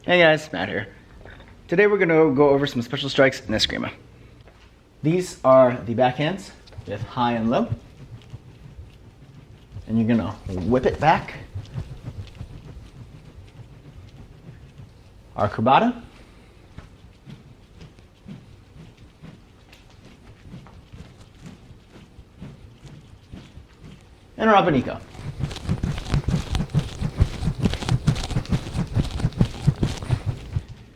Hey guys, Matt here. Today we're gonna go over some special strikes in Eskrima. These are the backhands with high and low. And you're gonna whip it back. Our kurbada. And our Abeniko.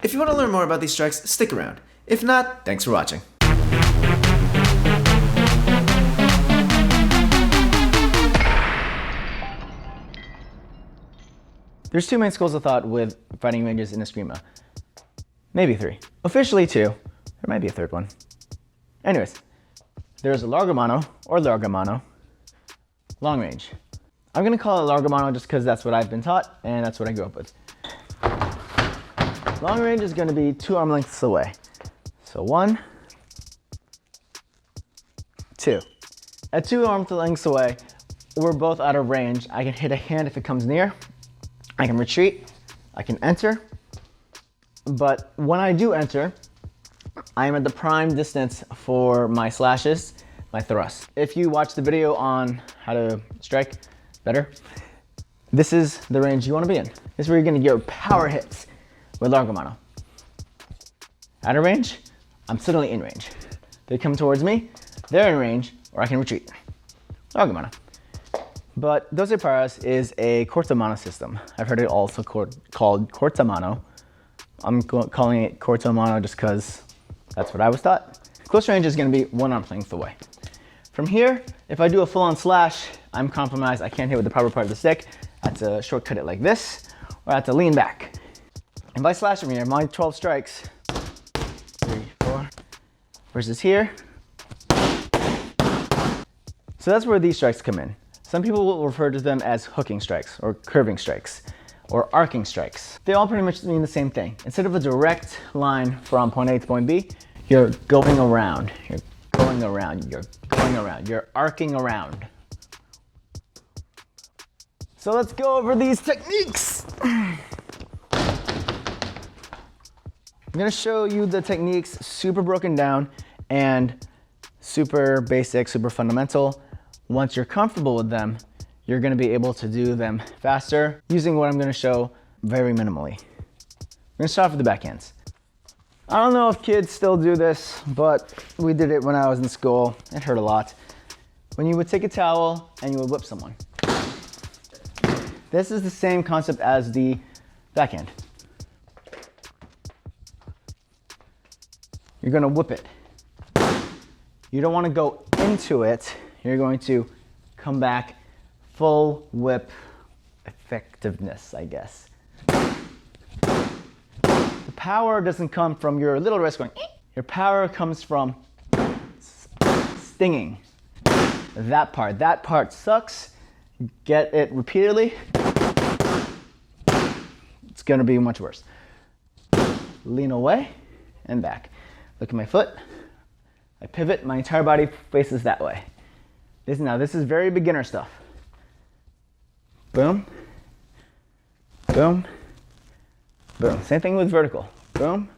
If you want to learn more about these strikes, stick around. If not, thanks for watching. There's two main schools of thought with fighting ranges in Eskrima. Maybe three. Officially two. There might be a third one. Anyways, there's Largamano or Largamano, long range. I'm gonna call it Largamano just because that's what I've been taught and that's what I grew up with. Long range is gonna be 2 arm lengths away. So 1, 2. At 2 arm lengths away, we're both out of range. I can hit a hand if it comes near. I can retreat, I can enter. But when I do enter, I am at the prime distance for my slashes, my thrusts. If you watch the video on how to strike better, this is the range you wanna be in. This is where you're gonna get your power hits with Largamano. Out of range, I'm suddenly in range. They come towards me, they're in range, or I can retreat. Largamano. But Doce Paras is a cortamano system. I've heard it also called cortamano. I'm calling it cortamano just because that's what I was taught. Close range is gonna be 1 arm length away. From here, if I do a full-on slash, I'm compromised. I can't hit with the proper part of the stick. I have to shortcut it like this, or I have to lean back. If I slash from here, my 12 strikes, 3, 4, versus here. So that's where these strikes come in. Some people will refer to them as hooking strikes, or curving strikes, or arcing strikes. They all pretty much mean the same thing. Instead of a direct line from point A to point B, you're going around, you're going around, you're going around, you're arcing around. So let's go over these techniques. I'm gonna show you the techniques super broken down and super basic, super fundamental. Once you're comfortable with them, you're gonna be able to do them faster using what I'm gonna show very minimally. I'm gonna start off with the backhands. I don't know if kids still do this, but we did it when I was in school. It hurt a lot. When you would take a towel and you would whip someone. This is the same concept as the backhand. You're gonna whip it. You don't wanna go into it. You're going to come back, full whip effectiveness, I guess. The power doesn't come from your little wrist going, your power comes from stinging. That part sucks. Get it repeatedly. It's gonna be much worse. Lean away and back. Look at my foot. I pivot, my entire body faces that way. This is very beginner stuff. Boom, boom, boom. Same thing with vertical. Boom,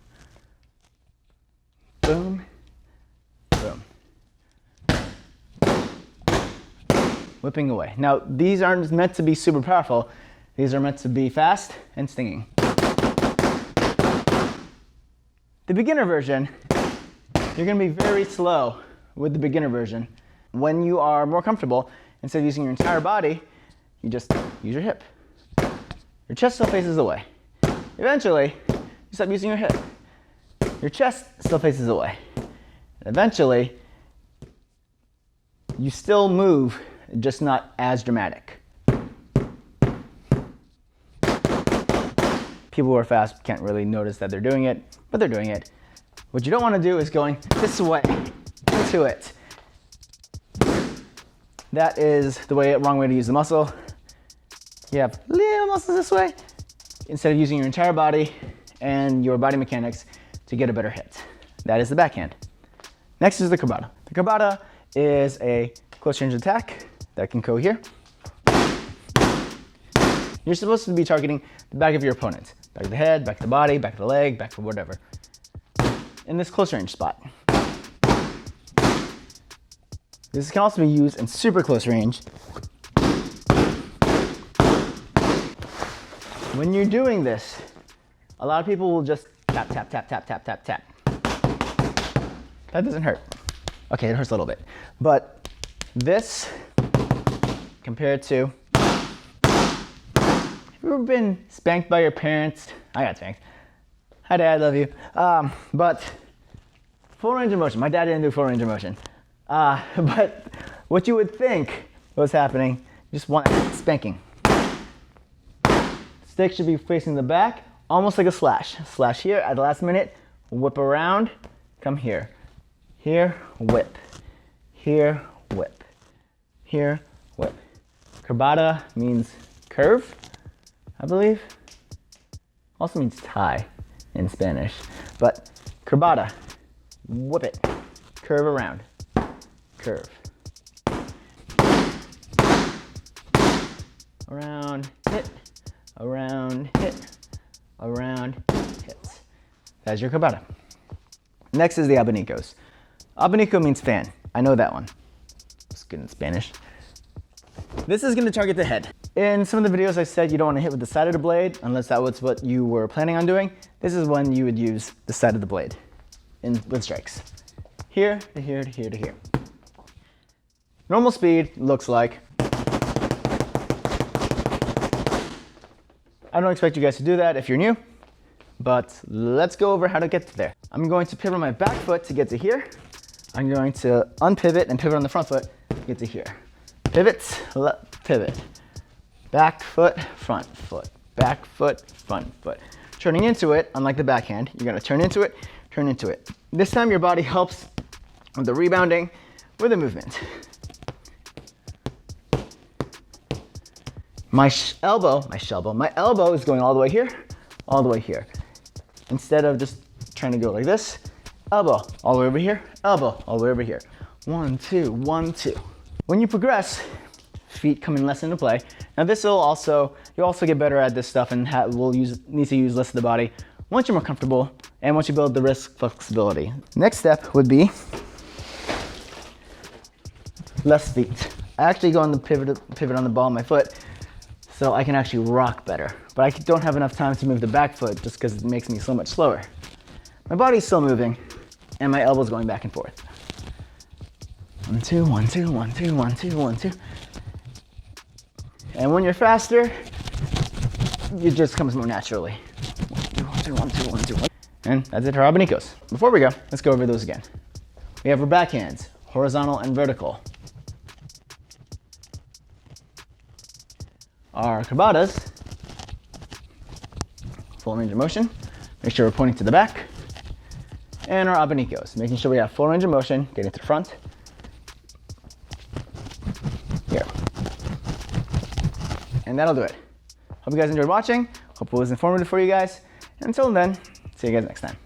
boom, boom. Whipping away. Now, these aren't meant to be super powerful. These are meant to be fast and stinging. The beginner version, you're gonna be very slow with the beginner version. When you are more comfortable, instead of using your entire body, you just use your hip. Your chest still faces away. Eventually, you stop using your hip. Your chest still faces away. And eventually, you still move, just not as dramatic. People who are fast can't really notice that they're doing it, but they're doing it. What you don't want to do is going this way into it. That is the wrong way to use the muscle. You have little muscles this way instead of using your entire body and your body mechanics to get a better hit. That is the backhand. Next is the kurbada. The kurbada is a close range attack that can go here. You're supposed to be targeting the back of your opponent. Back of the head, back of the body, back of the leg, back of whatever. In this close range spot. This can also be used in super close range. When you're doing this, a lot of people will just tap, tap, tap, tap, tap, tap, tap. That doesn't hurt. Okay, it hurts a little bit. But this, compared to, have you ever been spanked by your parents? I got spanked. Hi Dad, love you. But full range of motion. My dad didn't do full range of motion. But what you would think was happening, you just want spanking. Stick should be facing the back, almost like a slash. Slash here at the last minute, whip around, come here. Here, whip. Here, whip. Here, whip. Kurbada means curve, I believe. Also means tie in Spanish. But kurbada, whip it. Curve around. Curve. Around, hit. Around, hit. Around, hit. That's your kurbada. Next is the abanicos. Abeniko means fan. I know that one. It's good in Spanish. This is going to target the head. In some of the videos I said you don't want to hit with the side of the blade unless that was what you were planning on doing. This is when you would use the side of the blade with strikes. Here to here to here to here. Normal speed looks like, I don't expect you guys to do that if you're new, but let's go over how to get to there. I'm going to pivot my back foot to get to here. I'm going to unpivot and pivot on the front foot to get to here. Pivot, pivot. Back foot, front foot. Back foot, front foot. Turning into it, unlike the backhand, you're gonna turn into it, turn into it. This time your body helps with the rebounding with the movement. My elbow is going all the way here, all the way here. Instead of just trying to go like this, elbow all the way over here, elbow all the way over here. 1, 2, 1, 2. When you progress, feet come in less into play. Now this will also, you'll also get better at this stuff and need to use less of the body once you're more comfortable and once you build the wrist flexibility. Next step would be less feet. I actually go on the pivot on the ball of my foot so I can actually rock better. But I don't have enough time to move the back foot just because it makes me so much slower. My body's still moving and my elbow's going back and forth. 1, 2, 1, 2, 1, 2, 1, 2, 1, 2. And when you're faster, it just comes more naturally. 1, 2, 1, 2, 1, 2, 1. And that's it for abanicos. Before we go, let's go over those again. We have our backhands, horizontal and vertical. Our kurbadas, full range of motion. Make sure we're pointing to the back. And our abanicos, making sure we have full range of motion, getting to the front. Here. And that'll do it. Hope you guys enjoyed watching. Hope it was informative for you guys. And until then, see you guys next time.